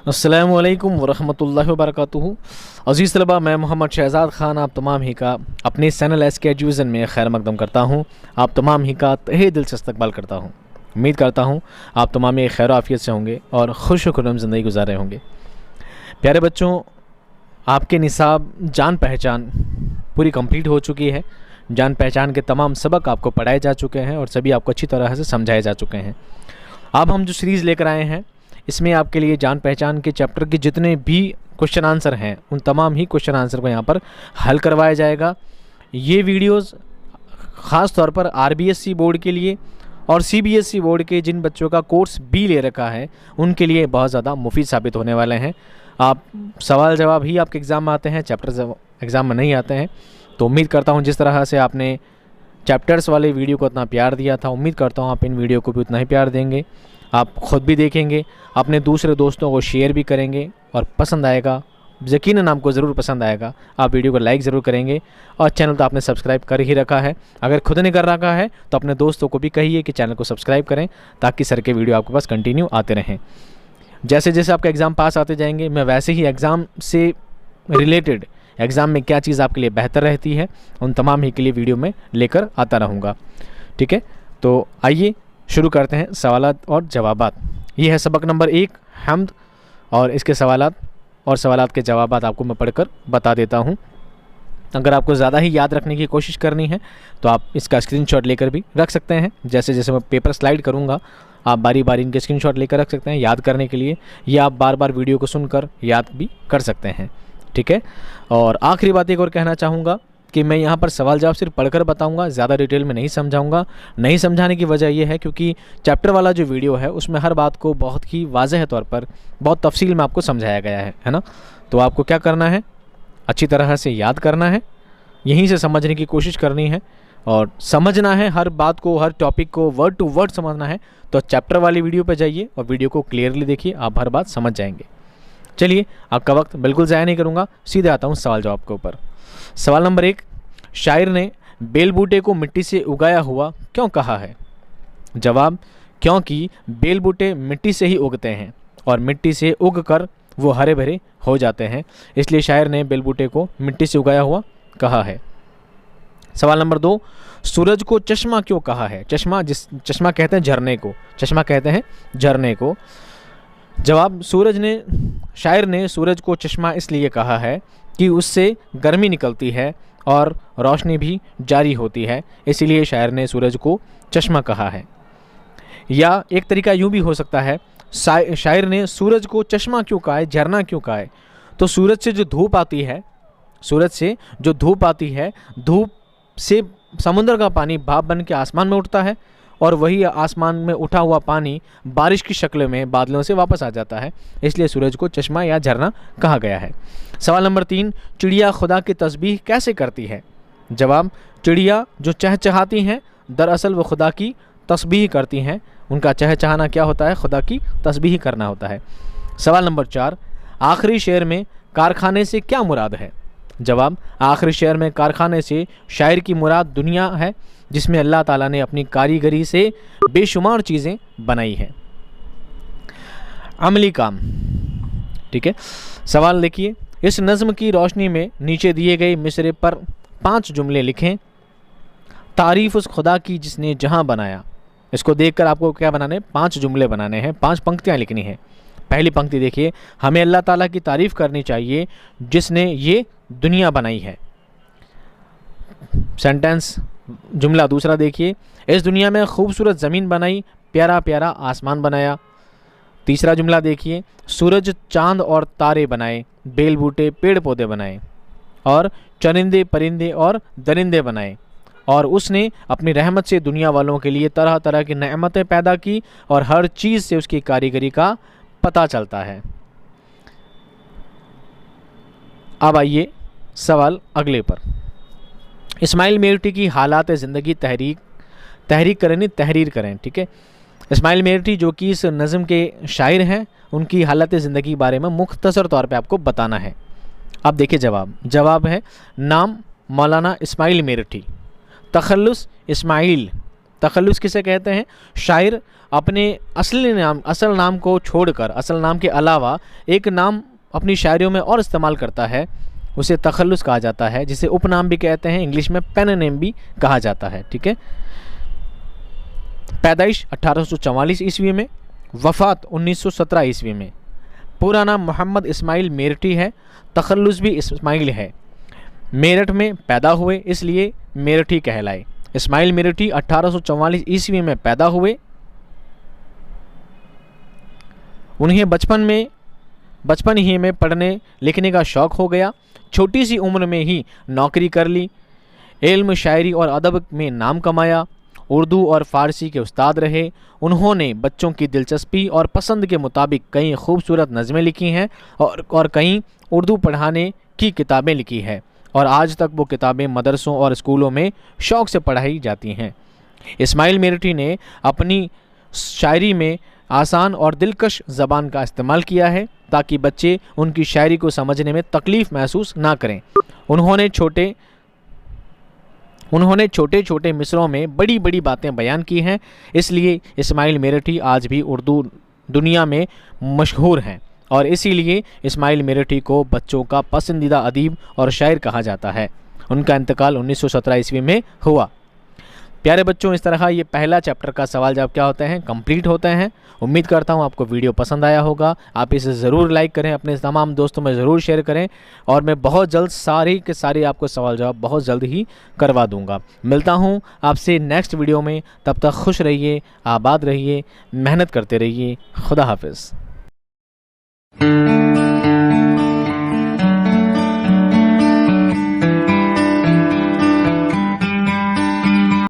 अस्सलामुअलैकुम वरहमतुल्लाहि वबरकातुहू। अज़ीज़ तलबा, मैं मोहम्मद शहज़ाद ख़ान आप तमाम ही का अपने चैनल SK एजुकेशन में खैर मकदम करता हूँ। आप तमाम ही का तहे दिल से इस्तकबाल करता हूँ। उम्मीद करता हूँ आप तमाम ये खैर आफ़ियत से होंगे और खुश खुर्रम ज़िंदगी गुजार रहे होंगे। प्यारे बच्चों, आपके निसाब जान पहचान पूरी कंप्लीट हो चुकी है। जान पहचान के तमाम सबक आपको पढ़ाए जा चुके हैं और सभी आपको अच्छी तरह से समझाए जा चुके हैं। अब हम जो सीरीज़ लेकर आए हैं, इसमें आपके लिए जान पहचान के चैप्टर के जितने भी क्वेश्चन आंसर हैं, उन तमाम ही क्वेश्चन आंसर को यहाँ पर हल करवाया जाएगा। ये वीडियोस ख़ास तौर पर RBSC बोर्ड के लिए और CBSE बोर्ड के जिन बच्चों का कोर्स B ले रखा है, उनके लिए बहुत ज़्यादा मुफीद साबित होने वाले हैं। आप सवाल जवाब ही आपके एग्ज़ाम में आते हैं, चैप्टर एग्ज़ाम में नहीं आते हैं। तो उम्मीद करता हूँ जिस तरह से आपने चैप्टर्स वाले वीडियो को इतना प्यार दिया था, उम्मीद करता हूँ आप इन वीडियो को भी उतना ही प्यार देंगे। आप ख़ुद भी देखेंगे, अपने दूसरे दोस्तों को शेयर भी करेंगे और पसंद आएगा, यकीनन आपको ज़रूर पसंद आएगा। आप वीडियो को लाइक ज़रूर करेंगे और चैनल तो आपने सब्सक्राइब कर ही रखा है। अगर खुद ने कर रखा है तो अपने दोस्तों को भी कहिए कि चैनल को सब्सक्राइब करें, ताकि सर के वीडियो आपके पास कंटिन्यू आते रहें। जैसे जैसे आपका एग्ज़ाम पास आते जाएंगे, मैं वैसे ही एग्ज़ाम से रिलेटेड, एग्ज़ाम में क्या चीज़ आपके लिए बेहतर रहती है, उन तमाम ही के लिए वीडियो में लेकर आता रहूँगा। ठीक है, तो आइए शुरू करते हैं सवालात और जवाबात। ये है सबक नंबर 1 हम्द, और इसके सवालात और सवालात के जवाबात आपको मैं पढ़कर बता देता हूँ। अगर आपको ज़्यादा ही याद रखने की कोशिश करनी है तो आप इसका स्क्रीनशॉट लेकर भी रख सकते हैं। जैसे जैसे मैं पेपर स्लाइड करूँगा, आप बारी बारी इनके स्क्रीनशॉट लेकर रख सकते हैं याद करने के लिए, या आप बार बार वीडियो को सुनकर याद भी कर सकते हैं। ठीक है, और आखिरी बात एक और कहना चाहूँगा कि मैं यहाँ पर सवाल जवाब सिर्फ पढ़कर बताऊँगा, ज़्यादा डिटेल में नहीं समझाऊँगा। नहीं समझाने की वजह यह है क्योंकि चैप्टर वाला जो वीडियो है उसमें हर बात को बहुत ही वाज़ेह तौर पर, बहुत तफसील में आपको समझाया गया है ना। तो आपको क्या करना है, अच्छी तरह से याद करना है, यहीं से समझने की कोशिश करनी है और समझना है हर बात को, हर टॉपिक को वर्ड टू वर्ड समझना है। तो चैप्टर वाली वीडियो पर जाइए और वीडियो को क्लियरली देखिए, आप हर बात समझ जाएंगे। चलिए, आपका वक्त बिल्कुल ज़ाया नहीं करूँगा, सीधे आता हूँ सवाल जवाब के ऊपर। सवाल नंबर 1, शायर ने बेल बूटे को मिट्टी से उगाया हुआ क्यों कहा है? जवाब, क्योंकि बेल बूटे मिट्टी से ही उगते हैं और मिट्टी से उग कर वो हरे भरे हो जाते हैं, इसलिए शायर ने बेल बूटे को मिट्टी से उगाया हुआ कहा है। सवाल नंबर 2, सूरज को चश्मा क्यों कहा है? चश्मा कहते हैं झरने को, चश्मा कहते हैं झरने को। जवाब, शायर ने सूरज को चश्मा इसलिए कहा है कि उससे गर्मी निकलती है और रोशनी भी जारी होती है, इसीलिए शायर ने सूरज को चश्मा कहा है। या एक तरीका यूँ भी हो सकता है, शायर ने सूरज को चश्मा क्यों कहा है, झरना क्यों कहा है? तो सूरज से जो धूप आती है, धूप से समुद्र का पानी भाप बन के आसमान में उठता है और वही आसमान में उठा हुआ पानी बारिश की शक्ल में बादलों से वापस आ जाता है, इसलिए सूरज को चश्मा या झरना कहा गया है। सवाल नंबर 3, चिड़िया खुदा की तस्बीह कैसे करती है? जवाब, चिड़िया जो चहचहाती हैं दरअसल वो खुदा की तस्बीह करती हैं, उनका चहचहाना क्या होता है? खुदा की तस्बीह करना होता है। सवाल नंबर 4, आखिरी शेर में कारखाने से क्या मुराद है? जवाब, आखिरी शेर में कारखाने से शायर की मुराद दुनिया है, जिसमें अल्लाह ताला ने अपनी कारीगरी से बेशुमार चीज़ें बनाई हैं। अमली काम। ठीक है, सवाल देखिए, इस नज़्म की रोशनी में नीचे दिए गए मिसरे पर 5 जुमले लिखें। तारीफ़ उस खुदा की जिसने जहां बनाया। इसको देखकर आपको क्या बनाने हैं? 5 जुमले बनाने हैं, 5 पंक्तियां लिखनी है। पहली पंक्ति देखिए, हमें अल्लाह ताला की तारीफ़ करनी चाहिए जिसने ये दुनिया बनाई है। सेंटेंस जुमला दूसरा देखिए, इस दुनिया में खूबसूरत ज़मीन बनाई, प्यारा प्यारा आसमान बनाया। तीसरा जुमला देखिए, सूरज चांद और तारे बनाए, बेल बूटे पेड़ पौधे बनाए और चरिंदे परिंदे और दरिंदे बनाए, और उसने अपनी रहमत से दुनिया वालों के लिए तरह तरह की नेमतें पैदा की और हर चीज़ से उसकी कारीगरी का पता चलता है। अब आइए सवाल अगले पर। इस्माइल मेरठी की हालात ज़िंदगी तहरीर करें। ठीक है, इस्माइल मेरठी जो कि इस नज़म के शायर हैं, उनकी हालत ज़िंदगी बारे में मुख्तसर तौर पे आपको बताना है। अब देखिए जवाब है, नाम मौलाना इस्माइल मेरठी, तखल्लुस इस्माइल, तखल्लुस किसे कहते हैं? शायर अपने असल नाम को छोड़कर, असल नाम के अलावा एक नाम अपनी शायरियों में और इस्तेमाल करता है, उसे तखल्लुस कहा जाता है, जिसे उपनाम भी कहते हैं, इंग्लिश में पेन नेम भी कहा जाता है। ठीक है। पैदाइश 1844 ईस्वी में, वफ़ात 1917 ईस्वी में। पूरा नाम मोहम्मद इस्माइल मेरठी है, तखल्लुस भी इस्माइल है। मेरठ में पैदा हुए इसलिए मेरठी कहलाए। इस्माइल मेरठी 1844 ईस्वी में पैदा हुए। उन्हें बचपन ही में पढ़ने लिखने का शौक़ हो गया। छोटी सी उम्र में ही नौकरी कर ली। इल्म, शायरी और अदब में नाम कमाया। उर्दू और फ़ारसी के उस्ताद रहे। उन्होंने बच्चों की दिलचस्पी और पसंद के मुताबिक कई खूबसूरत नज़में लिखी हैं और कई उर्दू पढ़ाने की किताबें लिखी है, और आज तक वो किताबें मदरसों और स्कूलों में शौक़ से पढ़ाई जाती हैं। इस्माइल मेरठी ने अपनी शायरी में आसान और दिलकश ज़बान का इस्तेमाल किया है ताकि बच्चे उनकी शायरी को समझने में तकलीफ़ महसूस ना करें। उन्होंने छोटे छोटे मिसरों में बड़ी बड़ी बातें बयान की हैं, इसलिए इस्माइल मेरठी आज भी उर्दू दुनिया में मशहूर हैं, और इसीलिए इस्माइल मेरठी को बच्चों का पसंदीदा अदीब और शायर कहा जाता है। उनका इंतकाल 1917 ईस्वी में हुआ। प्यारे बच्चों, इस तरह ये पहला चैप्टर का सवाल जवाब क्या होते हैं, कंप्लीट होते हैं। उम्मीद करता हूँ आपको वीडियो पसंद आया होगा। आप इसे ज़रूर लाइक करें, अपने तमाम दोस्तों में ज़रूर शेयर करें, और मैं बहुत जल्द सारे के सारे आपको सवाल जवाब बहुत जल्द ही करवा दूँगा। मिलता हूँ आपसे नेक्स्ट वीडियो में। तब तक खुश रहिए, आबाद रहिए, मेहनत करते रहिए। खुदा हाफिज़।